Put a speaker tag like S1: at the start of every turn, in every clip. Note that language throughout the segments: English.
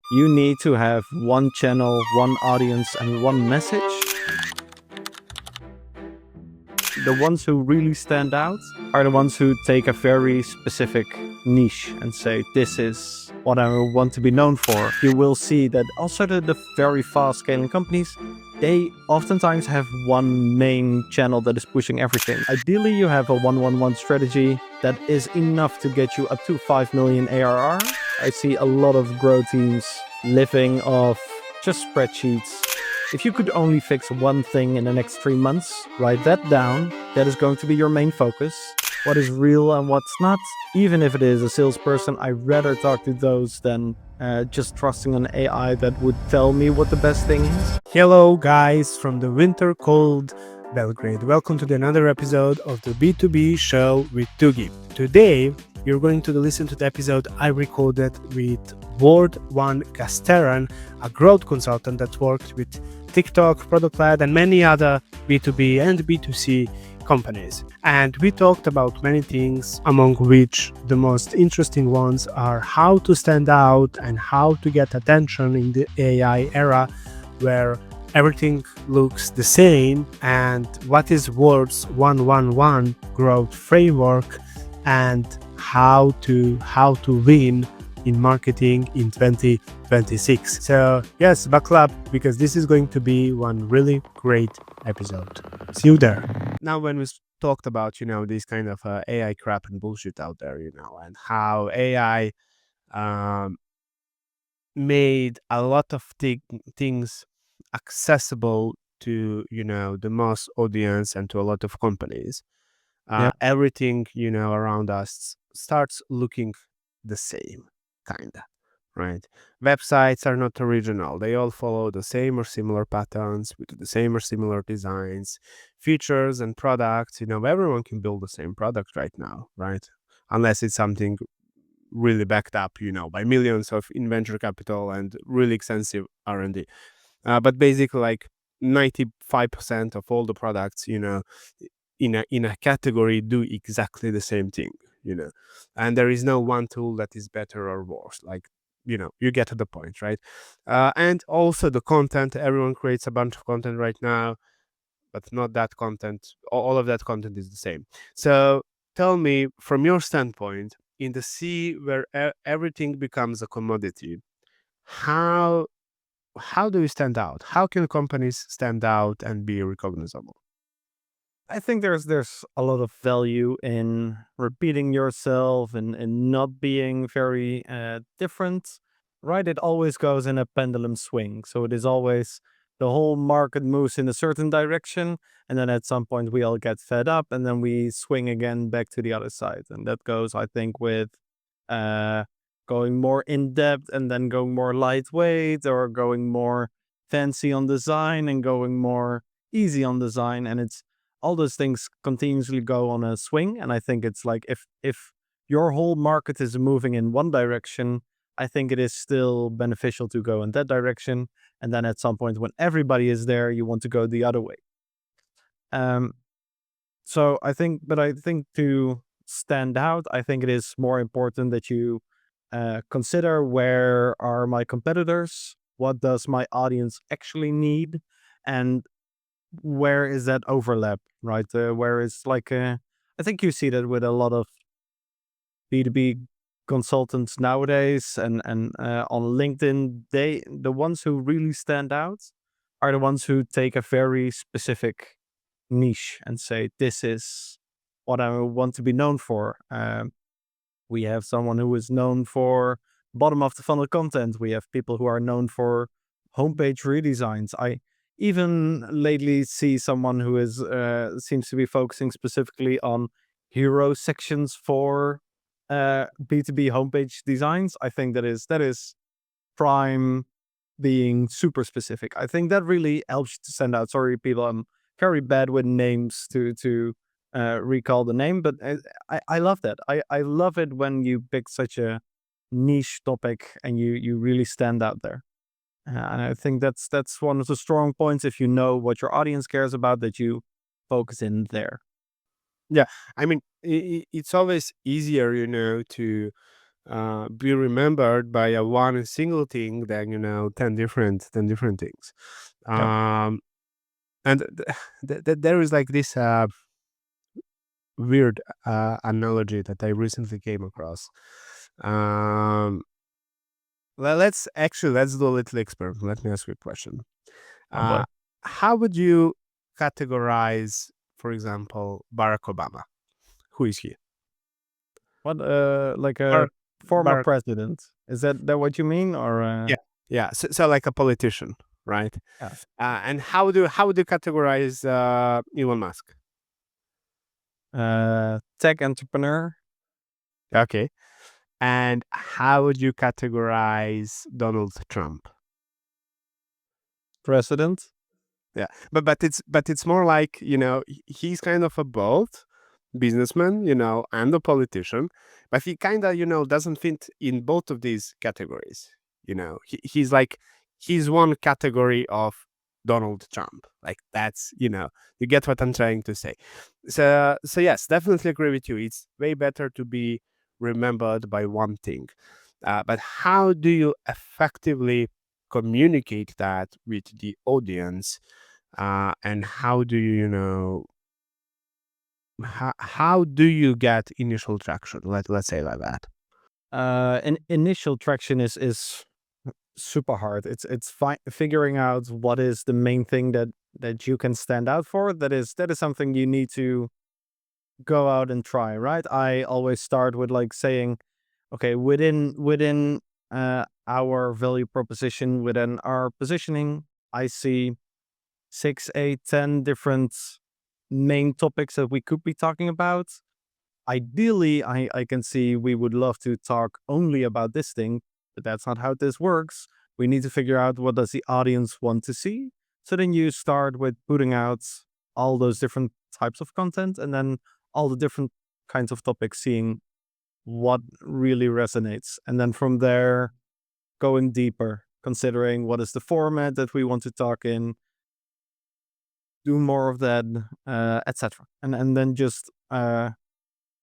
S1: You need to have one channel, one audience, and one message. The ones who really stand out are the ones who take a very specific niche and say, this is what I want to be known for. You will see that also the very fast scaling companies, they oftentimes have one main channel that is pushing everything. Ideally, you have a 1-1-1 strategy that is enough to get you up to 5 million ARR. I see a lot of growth teams living off just spreadsheets. If you could only fix one thing in the next 3 months, write that down. That is going to be your main focus. What is real and what's not. Even if it is a salesperson, I'd rather talk to those than just trusting an AI that would tell me what the best thing is.
S2: Hello guys from the winter cold Belgrade. Welcome to another episode of the B2B show with Tugi. Today you're going to listen to the episode I recorded with Ward van Gasteren, a growth consultant that worked with TikTok, Product-led and many other B2B and B2C companies. And we talked about many things, among which the most interesting ones are how to stand out and how to get attention in the AI era where everything looks the same, and what is Ward's 1-1-1 growth framework, and how to win in marketing in 2026. So yes, buckle up because this is going to be one really great episode. See you there. Now when we talked about, this kind of AI crap and bullshit out there, and how AI made a lot of things accessible to the mass audience and to a lot of companies.
S1: Yep.
S2: Everything around us starts looking the same, kinda, right? Websites are not original. They all follow the same or similar patterns with the same or similar designs, features and products. Everyone can build the same product right now, right? Unless it's something really backed up, by millions of in venture capital and really extensive R&D. But basically, like 95% of all the products, in a category do exactly the same thing, and there is no one tool that is better or worse. Like, you get to the point, right? And also the content. Everyone creates a bunch of content right now, but not that content. All of that content is the same. So tell me, from your standpoint, in the sea where everything becomes a commodity, how do you stand out? How can companies stand out and be recognizable?
S1: I think there's a lot of value in repeating yourself and not being very different, right? It always goes in a pendulum swing. So it is always the whole market moves in a certain direction, and then at some point we all get fed up, and then we swing again back to the other side. And that goes, I think, with uh, going more in depth and then going more lightweight, or going more fancy on design and going more easy on design, and it's all those things continuously go on a swing. And I think it's like if your whole market is moving in one direction, I think it is still beneficial to go in that direction. And then at some point when everybody is there, you want to go the other way. Um, so I think to stand out, I think it is more important that you consider, where are my competitors? What does my audience actually need? And where is that overlap, right? Where is like, I think you see that with a lot of B2B consultants nowadays, and on LinkedIn, the ones who really stand out are the ones who take a very specific niche and say, this is what I want to be known for. We have someone who is known for bottom of the funnel content. We have people who are known for homepage redesigns. I even lately see someone who is seems to be focusing specifically on hero sections for B2B homepage designs. I think that is prime being super specific. I think that really helps you to stand out. Sorry, people, I'm very bad with names to recall the name, but I love that. I love it when you pick such a niche topic and you really stand out there. And I think that's one of the strong points. If you know what your audience cares about, that you focus in there.
S2: Yeah, I mean, it's always easier, to be remembered by a one single thing than 10 different things.
S1: Yeah.
S2: And there is like this weird analogy that I recently came across. um let's do a little experiment. Let me ask you a question.
S1: Oh
S2: uh
S1: boy.
S2: how would you categorize, for example, Barack Obama? Who is he?
S1: What like a
S2: Barack,
S1: former
S2: Barack
S1: president? Is that what you mean, or
S2: Yeah, yeah. So like a politician, right?
S1: yeah.
S2: And how would you categorize Elon Musk?
S1: Tech entrepreneur,
S2: Okay. And how would you categorize Donald Trump?
S1: president?
S2: Yeah, but it's more like he's kind of a both businessman, and a politician, but he kind of doesn't fit in both of these categories. He's like he's one category of Donald Trump. Like that's you get what I'm trying to say. So yes, definitely agree with you. It's way better to be remembered by one thing. But how do you effectively communicate that with the audience? And how do how do you get initial traction? Let's say like that.
S1: Initial traction is super hard. It's figuring out what is the main thing that you can stand out for. That is something you need to go out and try, right? I always start with like saying, okay, within our value proposition, within our positioning, I see 6, 8, 10 different main topics that we could be talking about. Ideally, I can see we would love to talk only about this thing, but that's not how this works. We need to figure out what does the audience want to see. So then you start with putting out all those different types of content, and then all the different kinds of topics, seeing what really resonates. And then from there, going deeper, considering what is the format that we want to talk in, do more of that, etc. And then just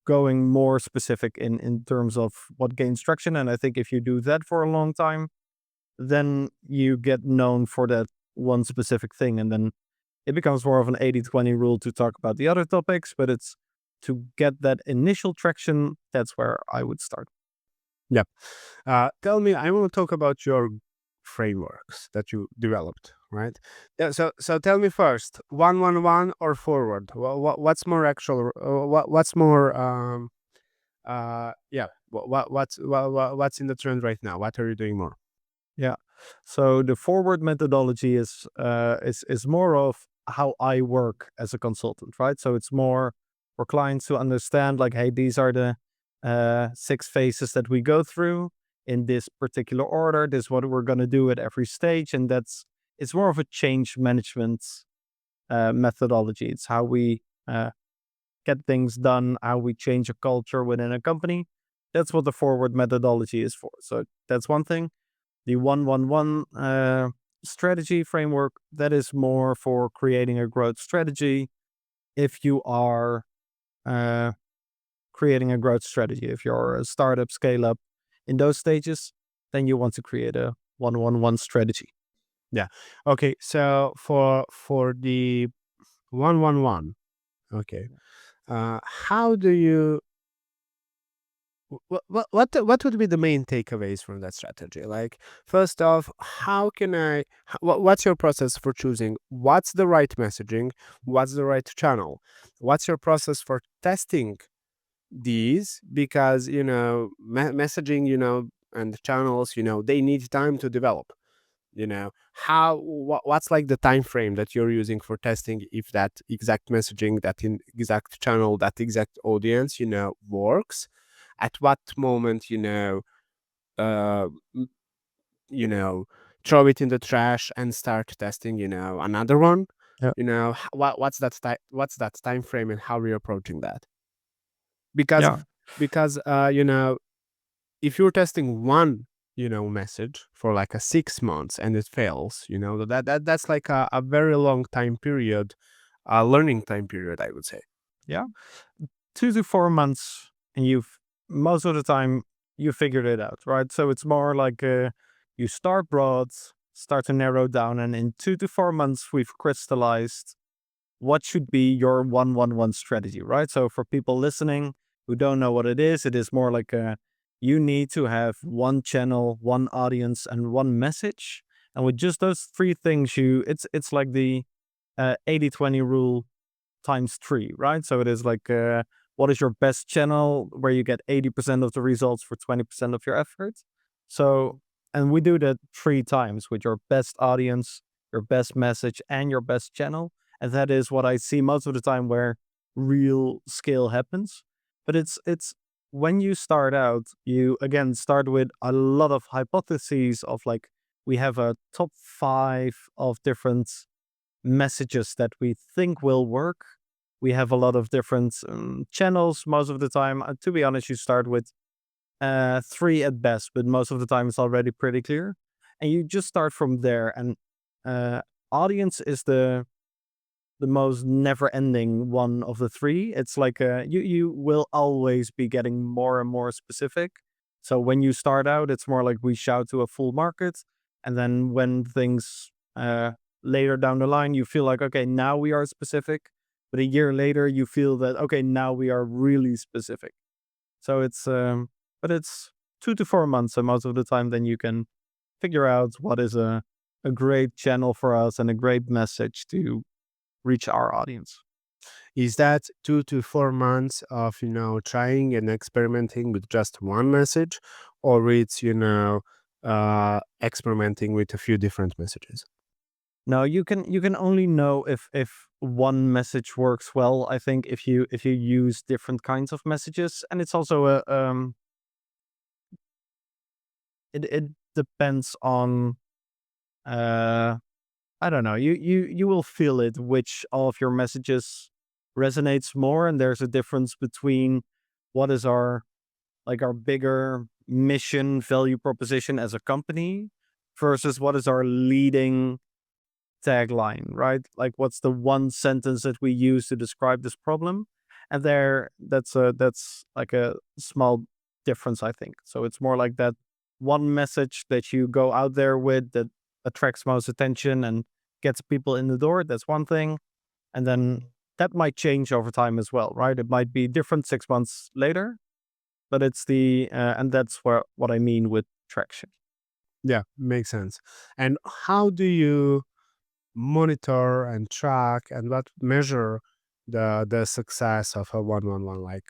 S1: going more specific in terms of what gains traction. And I think if you do that for a long time, then you get known for that one specific thing. And then it becomes more of an 80-20 rule to talk about the other topics, but it's to get that initial traction. That's where I would start.
S2: Yep. Tell me, I want to talk about your frameworks that you developed, right? Yeah. So tell me first, 1-1-1 or forward? What's more actual? What's more? Yeah. What's in the trend right now? What are you doing more?
S1: Yeah. So the forward methodology is more of how I work as a consultant, right? So it's more for clients to understand, like, hey, these are the 6 phases that we go through in this particular order. This is what we're going to do at every stage, and it's more of a change management methodology. It's how we get things done, how we change a culture within a company. That's what the forward methodology is for. So that's one thing. The 1-1-1 strategy framework, that is more for creating a growth strategy. If you are uh, creating a growth strategy, if you're a startup, scale up in those stages, then you want to create a 1-1-1 strategy.
S2: Yeah. Okay. So for the 1-1-1, okay. How do you what would be the main takeaways from that strategy? Like, first off, how can what's your process for choosing what's the right messaging, what's the right channel, what's your process for testing these? Because messaging, and channels, they need time to develop. What's like the time frame that you're using for testing if that exact messaging, exact channel, that exact audience works? At what moment uh m- you know throw it in the trash and start testing another one?
S1: Yeah.
S2: What's that time frame, and how are you approaching that? Because
S1: Yeah.
S2: because if you're testing one message for like a 6 months and it fails, that's like a very long time period, a learning time period, I would say.
S1: Yeah. 2 to 4 months, and you've most of the time you figured it out, right? So it's more like you start broad, start to narrow down, and in 2 to 4 months, we've crystallized what should be your 1-1-1 strategy, right? So for people listening who don't know what it is more like you need to have one channel, one audience, and one message. And with just those three things, it's like the 80-20 rule times three, right? So it is like what is your best channel where you get 80% of the results for 20% of your effort. So, and we do that 3 times with your best audience, your best message, and your best channel. And that is what I see most of the time where real scale happens. But it's when you start out, you again start with a lot of hypotheses of like we have a top 5 of different messages that we think will work. We have a lot of different channels most of the time. To be honest, you start with 3 at best, but most of the time it's already pretty clear. And you just start from there. And uh, audience is the most never-ending one of the 3. It's like you will always be getting more and more specific. So when you start out, it's more like we shout to a full market, and then when things later down the line, you feel like okay, now we are specific. But a year later, you feel that okay, now we are really specific. So but it's 2 to 4 months, and most of the time, then you can figure out what is a great channel for us and a great message to reach our audience.
S2: Is that 2 to 4 months of, trying and experimenting with just one message, or it's, experimenting with a few different messages?
S1: No, you can only know if one message works well. I think if you use different kinds of messages, and it's also a it depends on uh I don't know. You will feel it which of your messages resonates more, and there's a difference between what is our bigger mission value proposition as a company versus what is our leading tagline, right? Like what's the one sentence that we use to describe this problem? And that's like a small difference, I think. So it's more like that one message that you go out there with that attracts most attention and gets people in the door. That's one thing. And then that might change over time as well, right? It might be different 6 months later, but it's and that's what I mean with traction.
S2: Yeah, makes sense. And how do you monitor and track and what measure the success of a 111? Like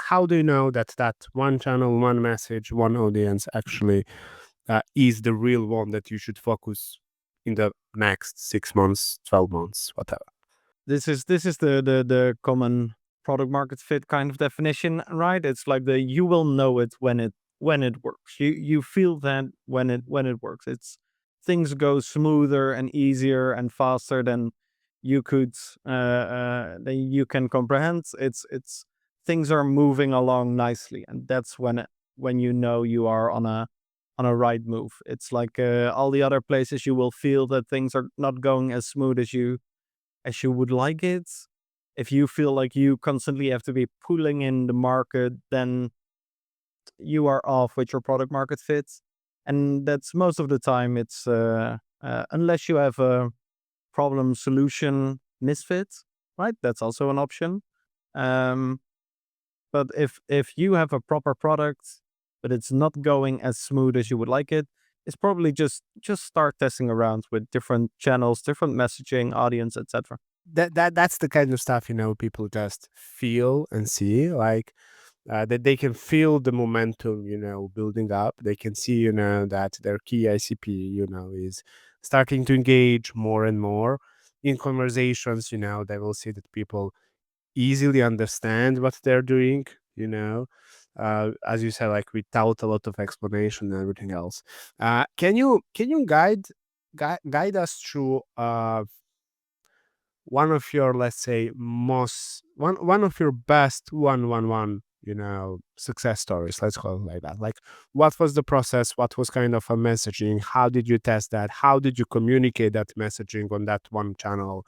S2: how do you know that that one channel, one message, one audience actually is the real one that you should focus in the next 6 months, 12 months, whatever?
S1: This is the common product market fit kind of definition, right? It's like you will know it when it works. You feel that when it works. It's things go smoother and easier and faster than you could than you can comprehend. It's things are moving along nicely, and that's when you know you are on a right move. It's like all the other places you will feel that things are not going as smooth as you would like it. If you feel like you constantly have to be pulling in the market, then you are off with your product market fit. And that's most of the time it's unless you have a problem solution misfit, right? That's also an option. Um, but if you have a proper product, but it's not going as smooth as you would like it, it's probably just start testing around with different channels, different messaging, audience, etc.
S2: That's the kind of stuff, people just feel and see, like that they can feel the momentum, building up. They can see, that their key ICP, is starting to engage more and more in conversations. They will see that people easily understand what they're doing, as you said, like without a lot of explanation and everything else. Can you guide us through one of your, let's say, one of your best 111, success stories, let's call it like that? Like, what was the process? What was kind of a messaging? How did you test that? How did you communicate that messaging on that one channel?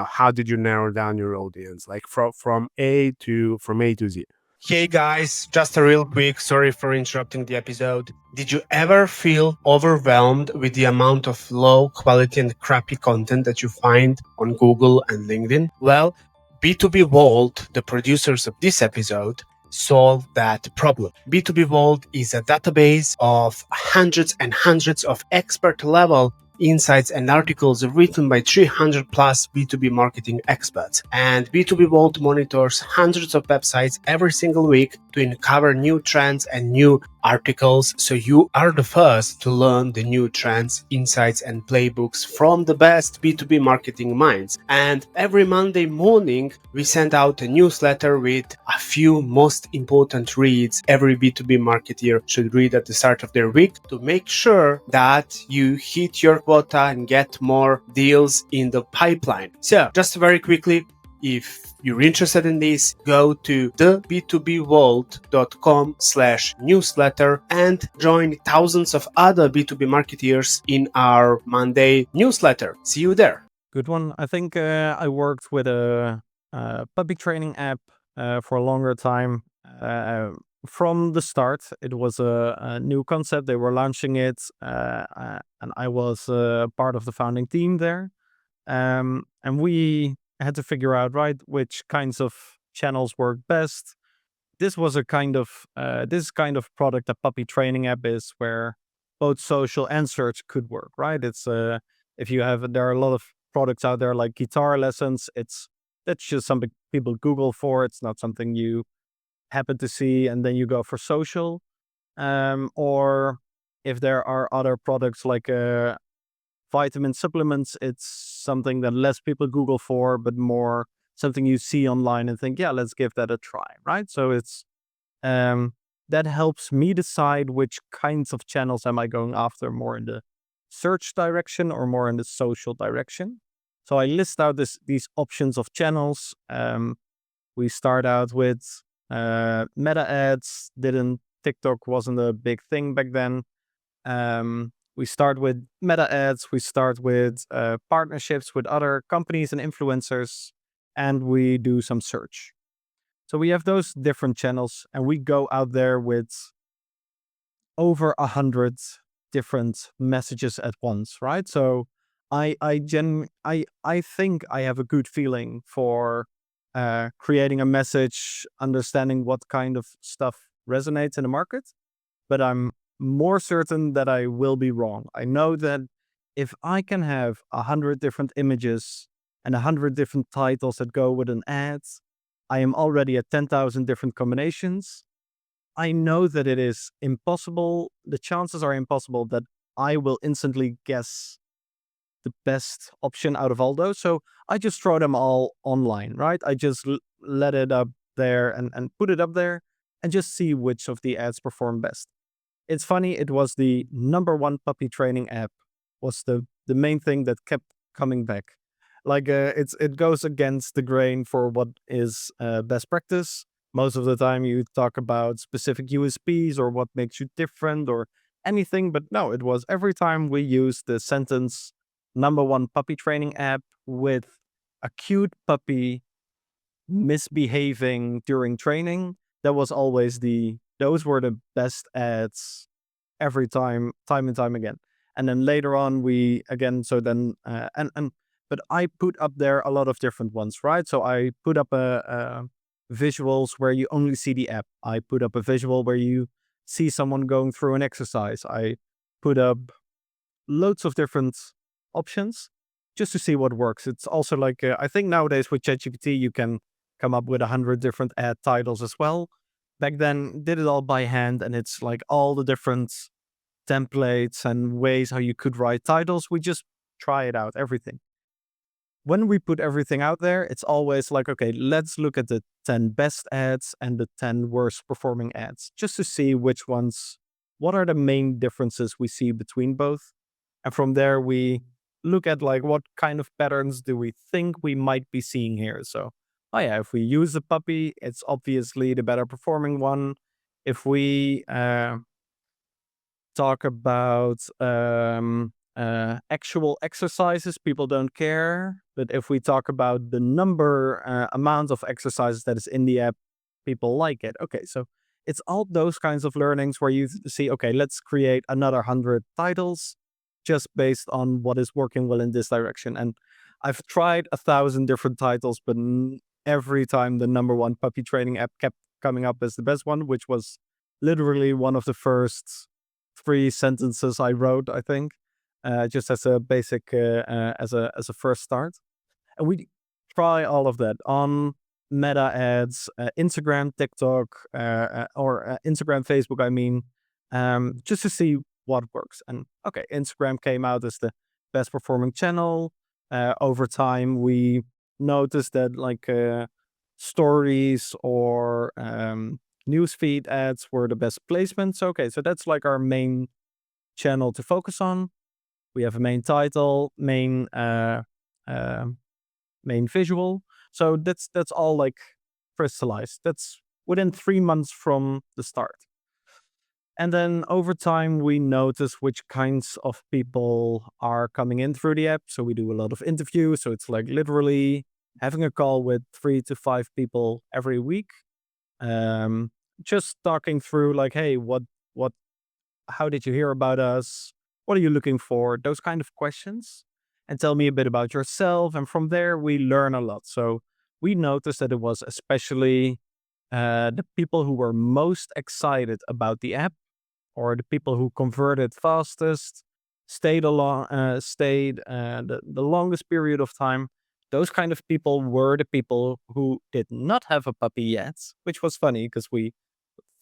S2: How did you narrow down your audience, like from A to Z? Hey guys, just a real quick, sorry for interrupting the episode. Did you ever feel overwhelmed with the amount of low quality and crappy content that you find on Google and LinkedIn? Well, B2B Vault, the producers of this episode, solve that problem. B2B Vault is a database of hundreds and hundreds of expert level insights and articles written by 300 plus B2B marketing experts. And B2B Vault monitors hundreds of websites every single week to uncover new trends and new articles, so you are the first to learn the new trends, insights, and playbooks from the best B2B marketing minds. And every Monday morning, we send out a newsletter with a few most important reads every B2B marketer should read at the start of their week to make sure that you hit your quota and get more deals in the pipeline. So, just very quickly, if you're interested in this, go to theb2bvault.com/newsletter and join thousands of other B2B marketeers in our Monday newsletter. See you there.
S1: Good one. I think I worked with a puppy training app for a longer time. From the start, it was a new concept. They were launching it, and I was part of the founding team there. And we had to figure out, right, which kinds of channels work best. This was a this kind of product a puppy training app is, where both social and search could work, right? It's if you have there are a lot of products out there like guitar lessons. That's just something people Google for. It's not something you happen to see and then you go for social. Or if there are other products like vitamin supplements, it's something that less people Google for, but more something you see online and think, yeah, let's give that a try, right? So it's that helps me decide which kinds of channels am I going after, more in the search direction or more in the social direction. So I list out these options of channels. We start out with meta ads. TikTok wasn't a big thing back then. We start with meta ads. We start with partnerships with other companies and influencers, and we do some search. So we have those different channels, and we go out there with over 100 different messages at once, right? So I think I have a good feeling for creating a message, understanding what kind of stuff resonates in the market, but I'm more certain that I will be wrong. I know that if I can have 100 different images and 100 different titles that go with an ad, I am already at 10,000 different combinations. I know that it is impossible. The chances are impossible that I will instantly guess the best option out of all those. So I just throw them all online, right? I just let it up there and put it up there and just see which of the ads perform best. It's funny, it was the number one puppy training app was the main thing that kept coming back. Like it goes against the grain for what is best practice. Most of the time you talk about specific USPs or what makes you different or anything, but no, it was every time we used the sentence number one puppy training app with a cute puppy misbehaving during training, that was always those were the best ads every time and time again. And then later on, we again, so then, but I put up there a lot of different ones, right? So I put up a visuals where you only see the app. I put up a visual where you see someone going through an exercise. I put up loads of different options just to see what works. It's also like, I think nowadays with ChatGPT, you can come up with 100 different ad titles as well. Back then, did it all by hand, and it's like all the different templates and ways how you could write titles. We just try it out, everything. When we put everything out there, it's always like, okay, let's look at the 10 best ads and the 10 worst performing ads, just to see what are the main differences we see between both. And from there, we look at like what kind of patterns do we think we might be seeing here. So, oh yeah, if we use a puppy, it's obviously the better performing one. If we talk about actual exercises, people don't care. But if we talk about the amount of exercises that is in the app, people like it. Okay, so it's all those kinds of learnings where you see, okay, let's create another 100 titles just based on what is working well in this direction. And I've tried 1,000 different titles, but every time the number one puppy training app kept coming up as the best one, which was literally one of the first 3 sentences I wrote, I think, just as a basic, as a first start. And we try all of that on Meta ads, Instagram, TikTok, or Instagram, Facebook, I mean, just to see what works. And okay, Instagram came out as the best performing channel. Over time, we noticed that like stories or newsfeed ads were the best placements. Okay, so that's like our main channel to focus on. We have a main title, uh, main visual. So that's all like crystallized. That's within 3 months from the start. And then over time, we notice which kinds of people are coming in through the app. So we do a lot of interviews. So it's like literally having a call with 3 to 5 people every week. Um, just talking through like, hey, what, how did you hear about us? What are you looking for? Those kind of questions. And tell me a bit about yourself. And from there, we learn a lot. So we noticed that it was especially the people who were most excited about the app or the people who converted fastest, stayed the longest period of time. Those kind of people were the people who did not have a puppy yet, which was funny because we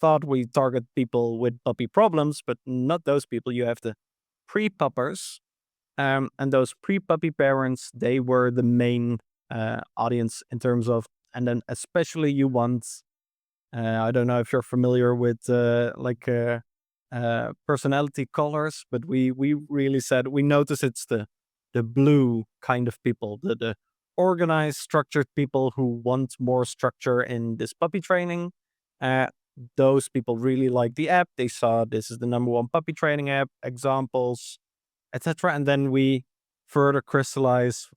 S1: thought we target people with puppy problems, but not those people. You have the pre-puppers, and those pre-puppy parents, they were the main audience in terms of, and then especially you want, I don't know if you're familiar with personality colors, but we really said we notice it's the blue kind of people, the organized, structured people who want more structure in this puppy training. Uh, those people really like the app. They saw this is the number one puppy training app, examples, etc. And then we further crystallize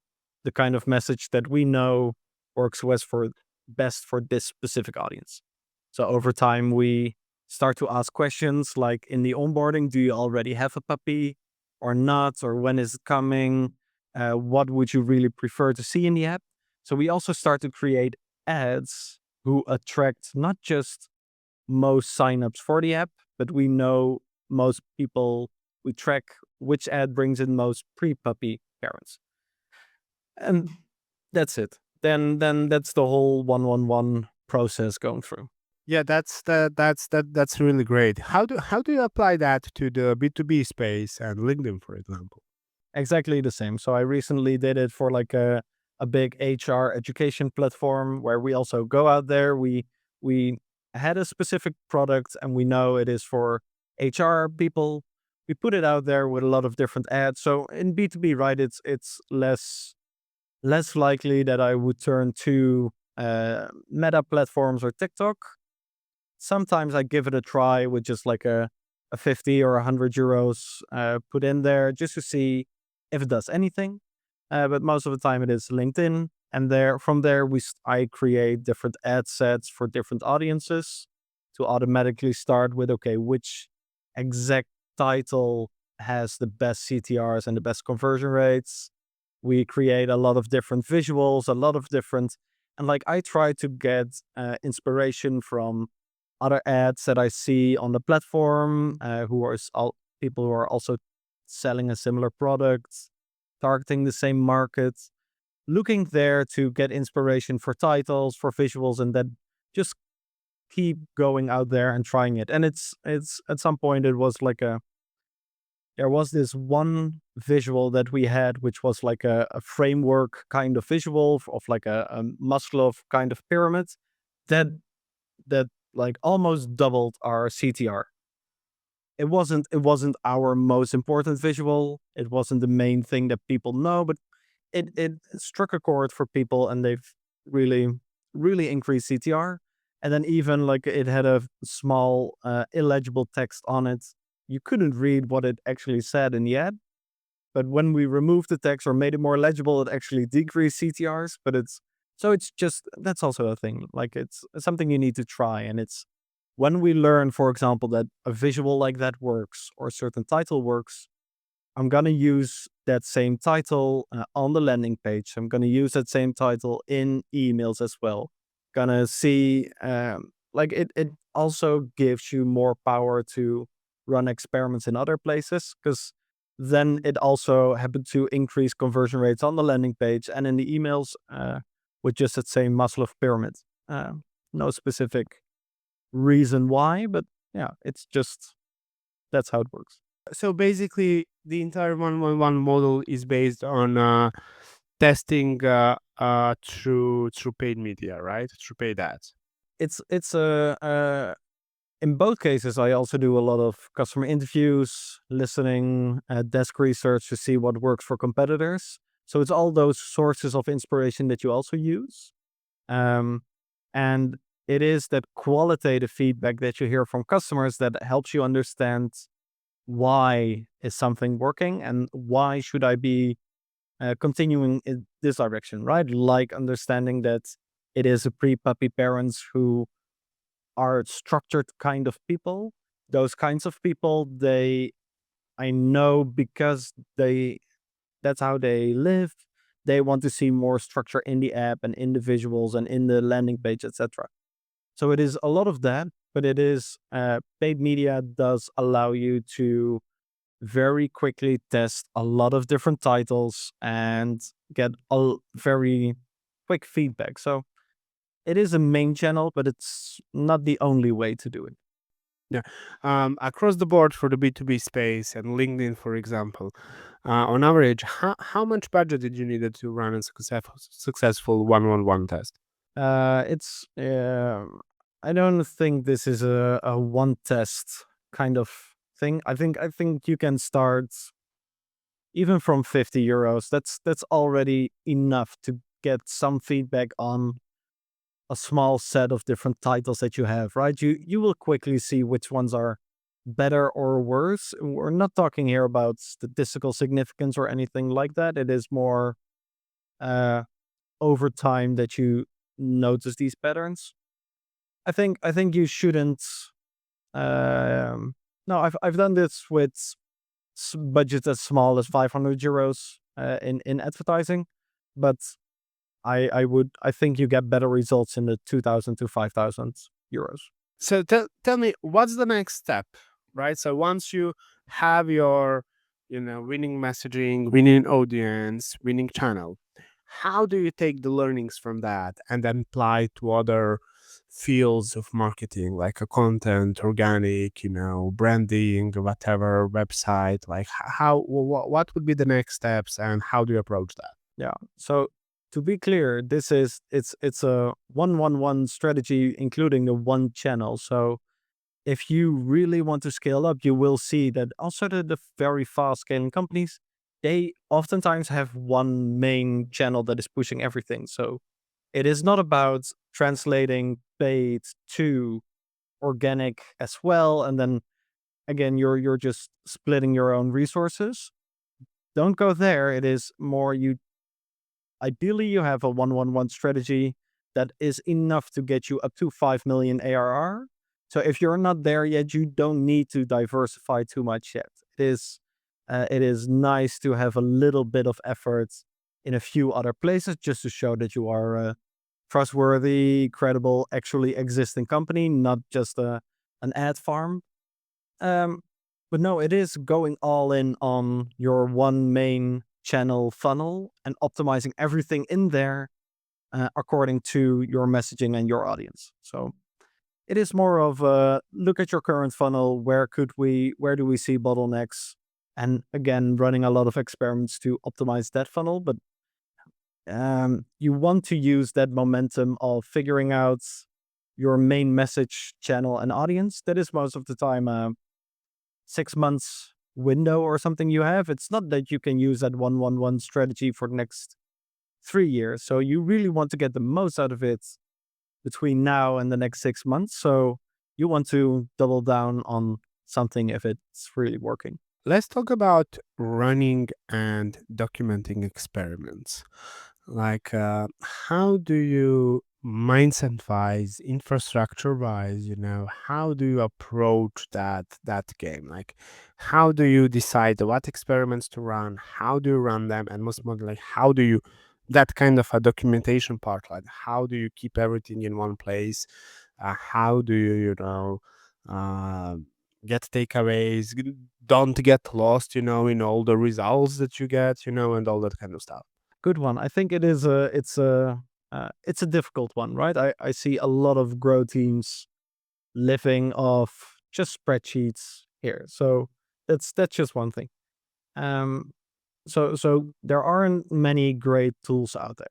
S1: the kind of message that we know works best for this specific audience. So over time, we start to ask questions like in the onboarding, do you already have a puppy or not? Or when is it coming? What would you really prefer to see in the app? So we also start to create ads who attract not just most signups for the app, but we know most people, we track which ad brings in most pre-puppy parents. And that's it. Then that's the whole 111 process going through.
S2: Yeah, that's really great. How do you apply that to the B2B space and LinkedIn, for example?
S1: Exactly the same. So I recently did it for like a big HR education platform where we also go out there. We had a specific product and we know it is for HR people. We put it out there with a lot of different ads. So in B2B, right, it's less likely that I would turn to Meta platforms or TikTok. Sometimes I give it a try with just like a 50 or 100 euros put in there just to see if it does anything. But most of the time it is LinkedIn. And from there, I create different ad sets for different audiences to automatically start with, okay, which exact title has the best CTRs and the best conversion rates. We create a lot of different visuals, a lot of different, and like I try to get inspiration from other ads that I see on the platform, people who are also selling a similar product, targeting the same market, looking there to get inspiration for titles, for visuals, and then just keep going out there and trying it. And it's at some point it was like there was this one visual that we had, which was like a framework kind of visual of like a Maslow kind of pyramid that that like almost doubled our CTR. It wasn't our most important visual. It wasn't the main thing that people know, but it struck a chord for people and they've really, really increased CTR. And then even like it had a small illegible text on it. You couldn't read what it actually said in the ad. But when we removed the text or made it more legible, it actually decreased CTRs. But So it's just that's also a thing. Like it's something you need to try, and it's when we learn, for example, that a visual like that works or a certain title works. I'm gonna use that same title on the landing page. I'm gonna use that same title in emails as well. Gonna see like it also gives you more power to run experiments in other places because then it also happened to increase conversion rates on the landing page and in the emails with just that same Maslow pyramid. No specific reason why, but yeah, it's just that's how it works.
S2: So basically, the entire 111 model is based on testing through paid media, right? Through paid ads.
S1: It's a in both cases, I also do a lot of customer interviews, listening, desk research to see what works for competitors. So it's all those sources of inspiration that you also use. Um, and it is that qualitative feedback that you hear from customers that helps you understand why is something working and why should I be continuing in this direction, right? Like understanding that it is a pre-puppy parents who are structured kind of people. Those kinds of people, they I know because that's how they live. They want to see more structure in the app and in the visuals and in the landing page, etc. So it is a lot of that, but it is paid media does allow you to very quickly test a lot of different titles and get very quick feedback. So it is a main channel, but it's not the only way to do it.
S2: Yeah. Across the board for the B2B space and LinkedIn, for example, on average, how much budget did you need to run a successful 111 test?
S1: It's I don't think this is a one test kind of thing. I think you can start even from 50 euros. That's already enough to get some feedback on a small set of different titles that you have, right? You will quickly see which ones are better or worse. We're not talking here about statistical significance or anything like that. It is more uh over time that you notice these patterns. I think you shouldn't no, I've done this with budgets as small as 500 euros in advertising, but I think you get better results in the 2,000 to 5,000 euros.
S2: So tell me, what's the next step, right? So once you have your, winning messaging, winning audience, winning channel, how do you take the learnings from that and then apply to other fields of marketing, like a content, organic, branding, whatever, website? Like what would be the next steps and how do you approach that?
S1: Yeah. So to be clear, it's a 111 strategy including the one channel. So if you really want to scale up, you will see that also the very fast scaling companies, they oftentimes have one main channel that is pushing everything. So it is not about translating paid to organic as well. And then again, you're just splitting your own resources. Don't go there. It is more you ideally you have a 111 strategy that is enough to get you up to 5 million ARR. So if you're not there yet, you don't need to diversify too much yet. It is nice to have a little bit of effort in a few other places just to show that you are a trustworthy, credible, actually existing company, not just an ad farm. Um, but no, it is going all in on your one main channel funnel and optimizing everything in there according to your messaging and your audience. So it is more of look at your current funnel. Where do we see bottlenecks? And again, running a lot of experiments to optimize that funnel. But you want to use that momentum of figuring out your main message channel and audience. That is most of the time 6 months window or something you have. It's not that you can use that 111 strategy for the next 3 years. So you really want to get the most out of it between now and the next 6 months. So you want to double down on something if it's really working.
S2: Let's talk about running and documenting experiments. Like, how do you mindset wise, infrastructure wise, how do you approach that game? Like, how do you decide what experiments to run? How do you run them? And most importantly, like, how do you that kind of a documentation part? Like, how do you keep everything in one place? How do you, uh, get takeaways? Don't get lost, in all the results that you get, and all that kind of stuff.
S1: Good one. I think it's a difficult one, right? I see a lot of grow teams living off just spreadsheets here. So that's just one thing. Um, so there aren't many great tools out there.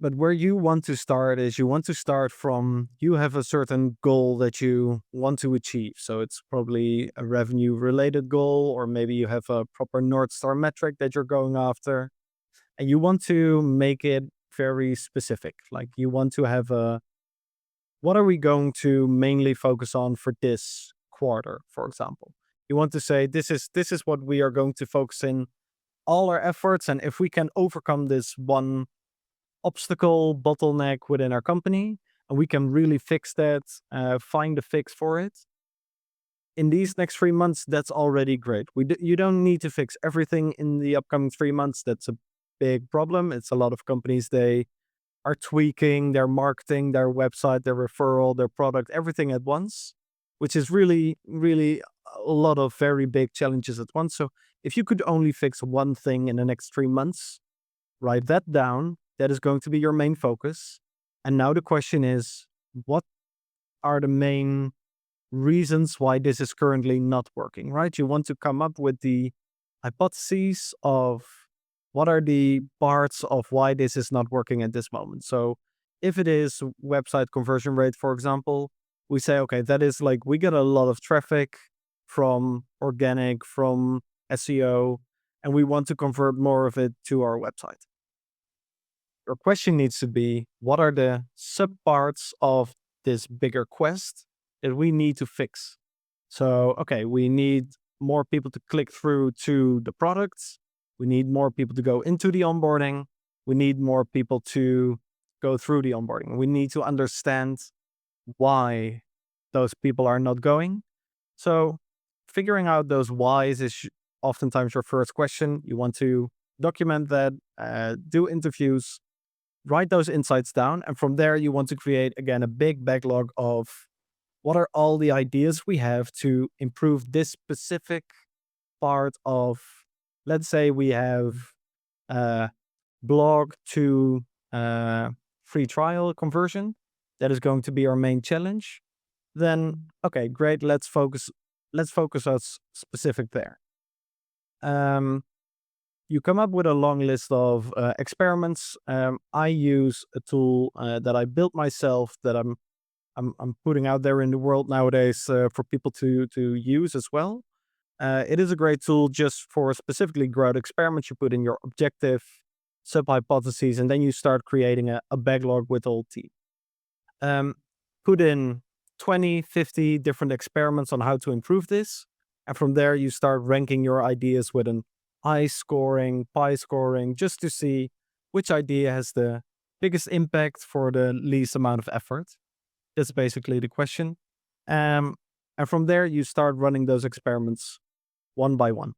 S1: But where you want to start is you want to start from you have a certain goal that you want to achieve. So it's probably a revenue related goal, or maybe you have a proper North Star metric that you're going after, and you want to make it very specific. Like you want to have a what are we going to mainly focus on for this quarter, for example. You want to say this is what we are going to focus in all our efforts, and if we can overcome this one obstacle, bottleneck within our company, and we can really fix that, find a fix for it. In these next 3 months, that's already great. You don't need to fix everything in the upcoming 3 months. That's a big problem. It's a lot of companies, they are tweaking their marketing, their website, their referral, their product, everything at once, which is really, really a lot of very big challenges at once. So if you could only fix one thing in the next 3 months, write that down. That is going to be your main focus. And now the question is, what are the main reasons why this is currently not working, right? You want to come up with the hypotheses of what are the parts of why this is not working at this moment. So if it is website conversion rate, for example, we say, okay, that is like we get a lot of traffic from organic, from SEO, and we want to convert more of it to our website. Your question needs to be, what are the subparts of this bigger quest that we need to fix? So, okay, we need more people to click through to the products. We need more people to go into the onboarding. We need more people to go through the onboarding. We need to understand why those people are not going. So, figuring out those whys is oftentimes your first question. You want to document that, do interviews, write those insights down. And from there, you want to create, again, a big backlog of what are all the ideas we have to improve this specific part of, let's say we have a blog to free trial conversion. That is going to be our main challenge. Then, okay, great. Let's focus us specific there. Um, you come up with a long list of experiments. I use a tool that I built myself that I'm putting out there in the world nowadays for people to use as well. It is a great tool just for specifically growth experiments. You put in your objective, sub hypotheses, and then you start creating a backlog with the whole team. Um, put in 20, 50 different experiments on how to improve this. And from there, you start ranking your ideas with an I scoring, pi scoring, just to see which idea has the biggest impact for the least amount of effort. That's basically the question. Um, and from there, you start running those experiments one by one.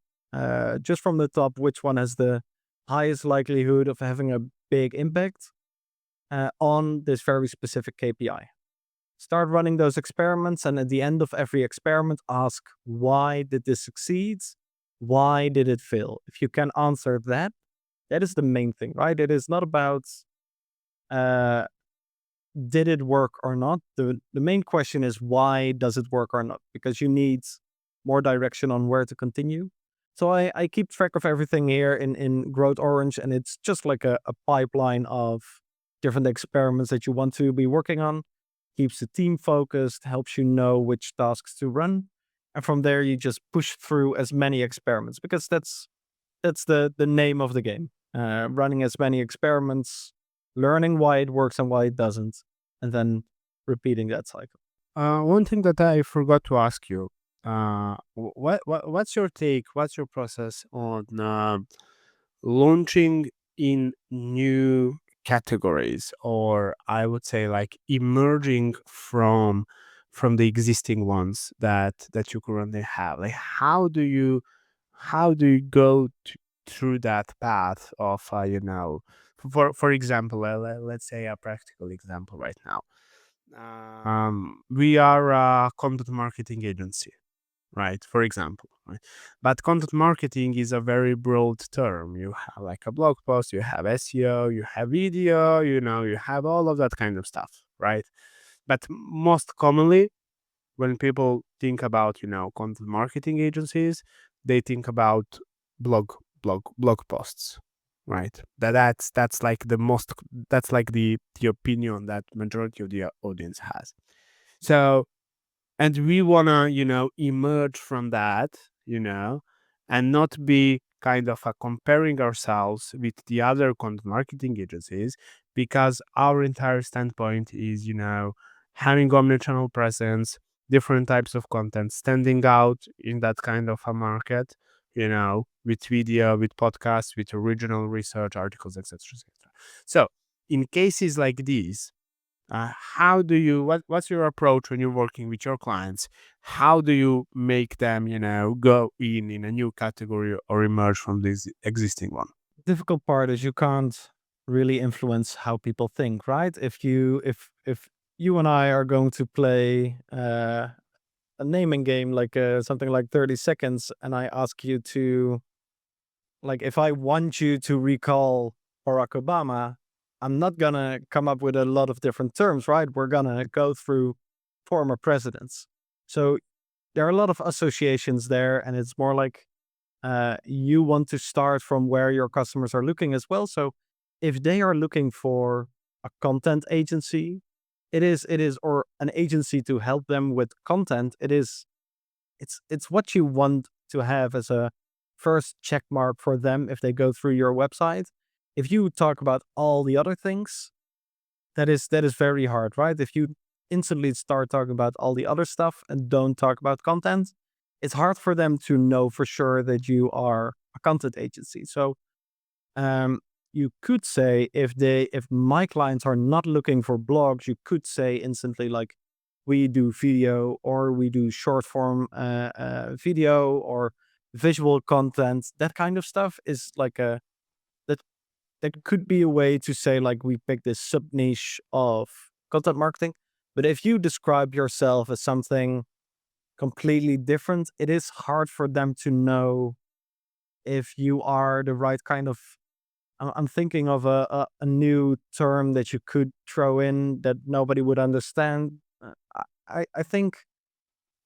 S1: Just from the top, which one has the highest likelihood of having a big impact on this very specific KPI. Start running those experiments, and at the end of every experiment, ask, why did this succeed? Why did it fail? If you can answer that, that is the main thing, right? It is not about uh, did it work or not. The main question is, why does it work or not? Because you need more direction on where to continue. So I keep track of everything here in Growth Orange, and it's just like a pipeline of different experiments that you want to be working on. Keeps the team focused, helps you know which tasks to run. And from there you just push through as many experiments, because that's the name of the game. Running as many experiments, learning why it works and why it doesn't, and then repeating that cycle.
S2: One thing that I forgot to ask you, what's your take? What's your process on launching in new categories, or I would say like emerging from the existing ones that you currently have? Like how do you go through that path of for example, let's say a practical example right now. We are a content marketing agency, right? For example, right? But content marketing is a very broad term. You have like a blog post, you have SEO, you have video, you have all of that kind of stuff, right? But most commonly, when people think about content marketing agencies, they think about blog blog posts, right? That's like that's like the opinion that majority of the audience has. So, and we want to emerge from that, and not be kind of comparing ourselves with the other content marketing agencies, because our entire standpoint is having omnichannel presence, different types of content, standing out in that kind of a market, with video, with podcasts, with original research articles, etc., etc. So in cases like these, how do you what's your approach when you're working with your clients? How do you make them go in a new category or emerge from this existing one?
S1: Difficult part is you can't really influence how people think, right? If you and I are going to play a naming game, like something like 30 seconds, and I ask you to, like, if I want you to recall Barack Obama, I'm not gonna come up with a lot of different terms, right? We're gonna go through former presidents. So there are a lot of associations there, and it's more like you want to start from where your customers are looking as well. So if they are looking for a content agency, it is or an agency to help them with content, it's what you want to have as a first check mark for them if they go through your website. If you talk about all the other things, that is very hard, right? If you instantly start talking about all the other stuff and don't talk about content, it's hard for them to know for sure that you are a content agency. So um, you could say, if my clients are not looking for blogs, you could say instantly, like, we do video, or we do short form video, or visual content. That kind of stuff is like a that that could be a way to say, like, we pick this sub niche of content marketing. But if you describe yourself as something completely different, it is hard for them to know if you are the right kind of. I'm thinking of a new term that you could throw in that nobody would understand. I think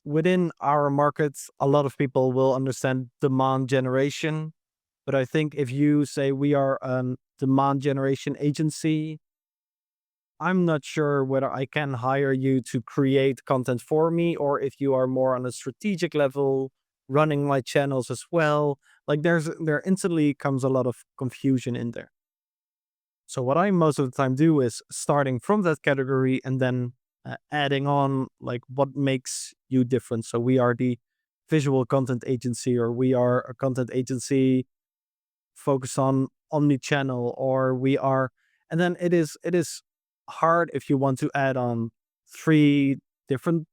S1: within our markets, a lot of people will understand demand generation. But I think if you say we are a demand generation agency, I'm not sure whether I can hire you to create content for me, or if you are more on a strategic level, running my channels as well. Like, there instantly comes a lot of confusion in there. So what I most of the time do is starting from that category, and then adding on, like, what makes you different. So we are the visual content agency, or we are a content agency focused on omni-channel, or we are, and then it is hard if you want to add on three different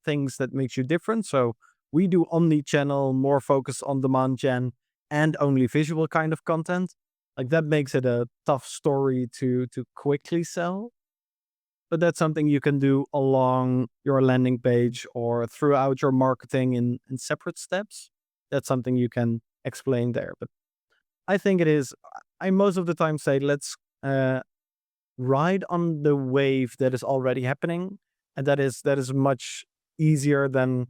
S1: things that makes you different. So we do omni-channel, more focused on demand gen, and only visual kind of content. Like, that makes it a tough story to quickly sell. But that's something you can do along your landing page or throughout your marketing in separate steps. That's something you can explain there. But I think it is. I most of the time say, let's uh, ride on the wave that is already happening, and that is much easier than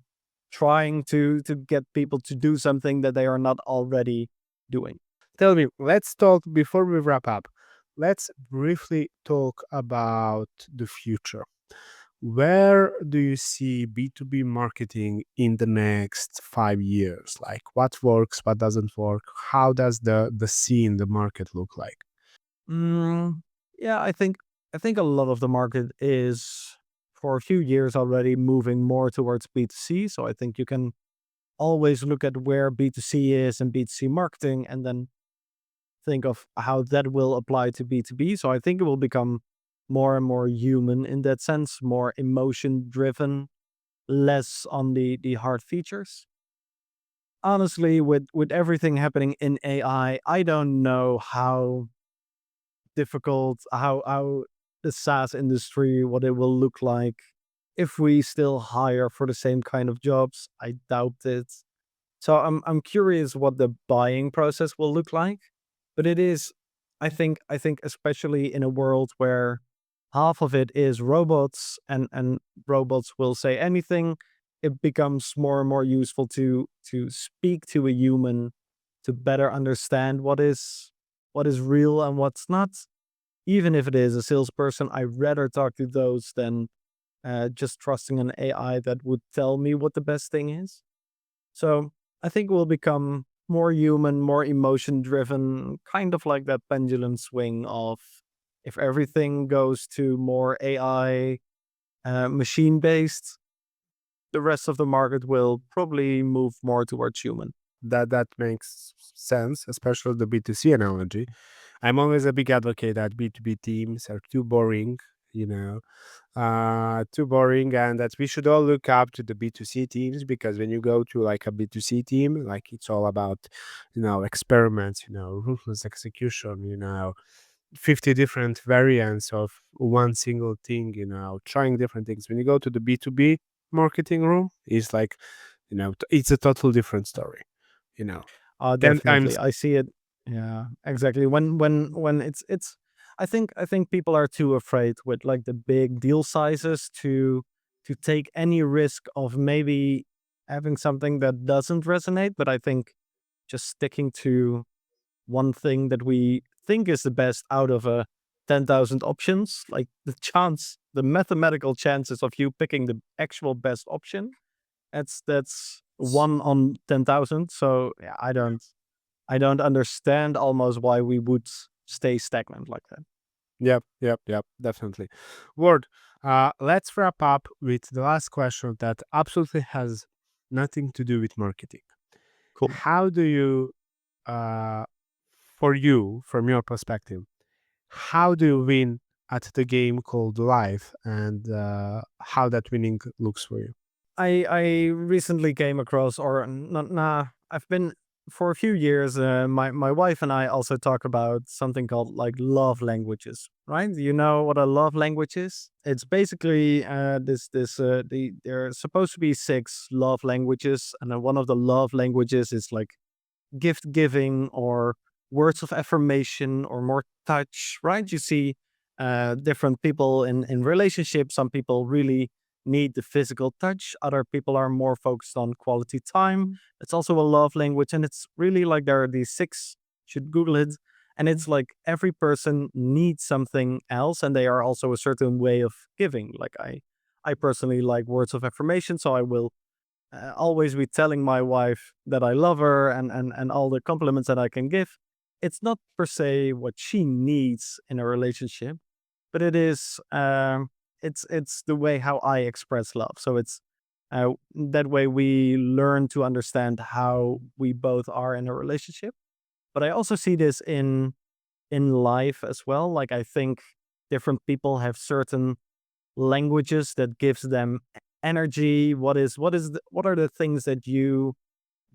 S1: trying to get people to do something that they are not already doing.
S2: Tell me, let's talk before we wrap up. Let's briefly talk about the future. Where do you see B2B marketing in the next 5 years? Like, what works, what doesn't work? How does the scene, the market look like?
S1: Mm, yeah, I think a lot of the market is, for a few years already, moving more towards B2C. So I think you can always look at where B2C is and B2C marketing, and then think of how that will apply to B2B. So I think it will become more and more human in that sense, more emotion driven, less on the hard features. Honestly, with everything happening in I don't know how difficult, how the SaaS industry, what it will look like if we still hire for the same kind of jobs. I doubt it. So I'm curious what the buying process will look like. But it is, I think especially in a world where half of it is robots and robots will say anything, it becomes more and more useful to speak to a human to better understand what is real and what's not. Even if it is a salesperson, I'd rather talk to those than just trusting an AI that would tell me what the best thing is. So I think we'll become more human, more emotion driven, kind of like that pendulum swing of if everything goes to more AI, machine based, the rest of the market will probably move more towards human.
S2: That makes sense, especially the B2C analogy. I'm always a big advocate that B2B teams are too boring, you know, too boring, and that we should all look up to the B2C teams, because when you go to like a B2C team, like it's all about, experiments, ruthless execution, 50 different variants of one single thing, trying different things. When you go to the B2B marketing room, it's like, it's a total different story, you know. 10
S1: Definitely.
S2: times.
S1: I see it. Yeah, exactly. When it's I think people are too afraid with like the big deal sizes to take any risk of maybe having something that doesn't resonate. But I think just sticking to one thing that we think is the best out of a 10,000 options, like the mathematical chances of you picking the actual best option, that's one on 10,000. So yeah, I don't understand almost why we would stay stagnant like that.
S2: Yep, definitely. Ward, let's wrap up with the last question that absolutely has nothing to do with marketing.
S1: Cool.
S2: How do you, uh, for you, from your perspective, how do you win at the game called life, and how that winning looks for you?
S1: I recently came across, or not, nah, I've been for a few years. My wife and I also talk about something called like love languages, right? You know what a love language is? It's basically there are supposed to be 6 love languages, and then one of the love languages is like gift giving or words of affirmation or more touch, right? You see different people in relationships. Some people really need the physical touch. Other people are more focused on quality time. It's also a love language. And it's really like there are these 6, should Google it. And it's like every person needs something else. And they are also a certain way of giving. Like I personally like words of affirmation. So I will always be telling my wife that I love her and all the compliments that I can give. It's not per se what she needs in a relationship, but it's the way how I express love. So it's that way we learn to understand how we both are in a relationship. But I also see this in life as well. Like I think different people have certain languages that gives them energy. What are the things that you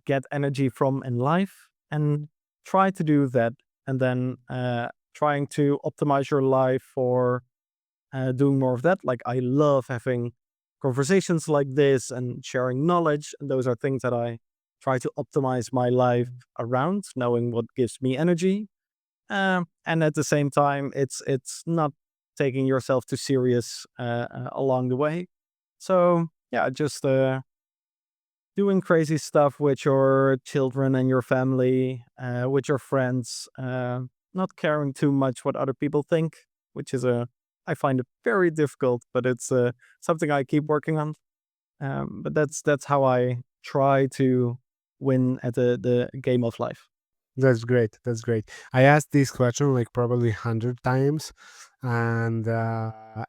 S1: get energy from in life, and try to do that, and then trying to optimize your life for doing more of that. Like I love having conversations like this and sharing knowledge, and those are things that I try to optimize my life around, knowing what gives me energy. And at the same time, it's not taking yourself too serious along the way. So yeah, just doing crazy stuff with your children and your family, with your friends, not caring too much what other people think, which is a I find it very difficult, but it's something I keep working on. But that's how I try to win at the game of life.
S2: That's great. That's great. I asked this question like probably 100 times, and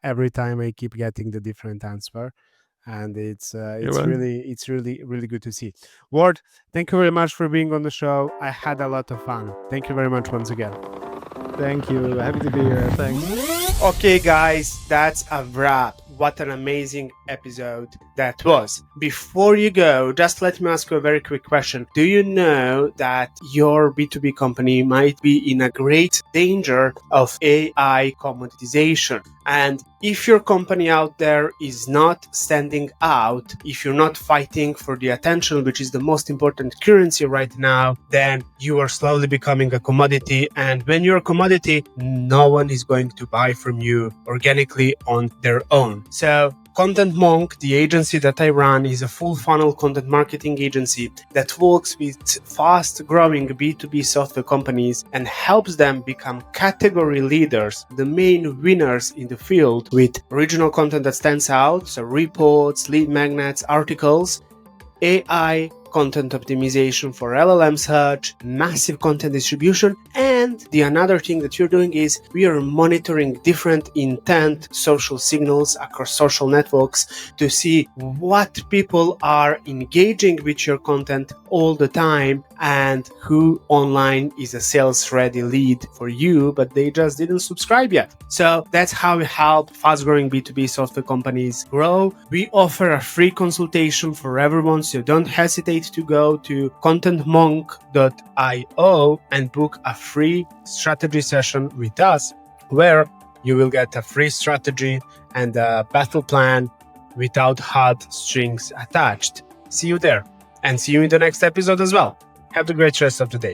S2: every time I keep getting the different answer. and it's
S1: welcome.
S2: really good to see. Ward, thank you very much for being on the show. I had a lot of fun. Thank you very much once again.
S1: Thank you. Happy to be here. Thanks.
S2: Okay, guys, that's a wrap. What an amazing episode that was. Before you go, just let me ask you a very quick question. Do you know that your B2B company might be in a great danger of AI commoditization? And if your company out there is not standing out, if you're not fighting for the attention, which is the most important currency right now, then you are slowly becoming a commodity. And when you're a commodity, no one is going to buy from you organically on their own. So Content Monk, the agency that I run, is a full funnel content marketing agency that works with fast growing B2B software companies and helps them become category leaders, the main winners in the field, with original content that stands out, so reports, lead magnets, articles, AI content optimization for LLM search, massive content distribution, and the another thing that you're doing is we are monitoring different intent social signals across social networks to see what people are engaging with your content all the time and who online is a sales ready lead for you, but they just didn't subscribe yet. So that's how we help fast growing B2B software companies grow. We offer a free consultation for everyone, so don't hesitate to go to contentmonk.io and book a free strategy session with us, where you will get a free strategy and a battle plan without hard strings attached. See you there, and see you in the next episode as well. Have a great rest of the day.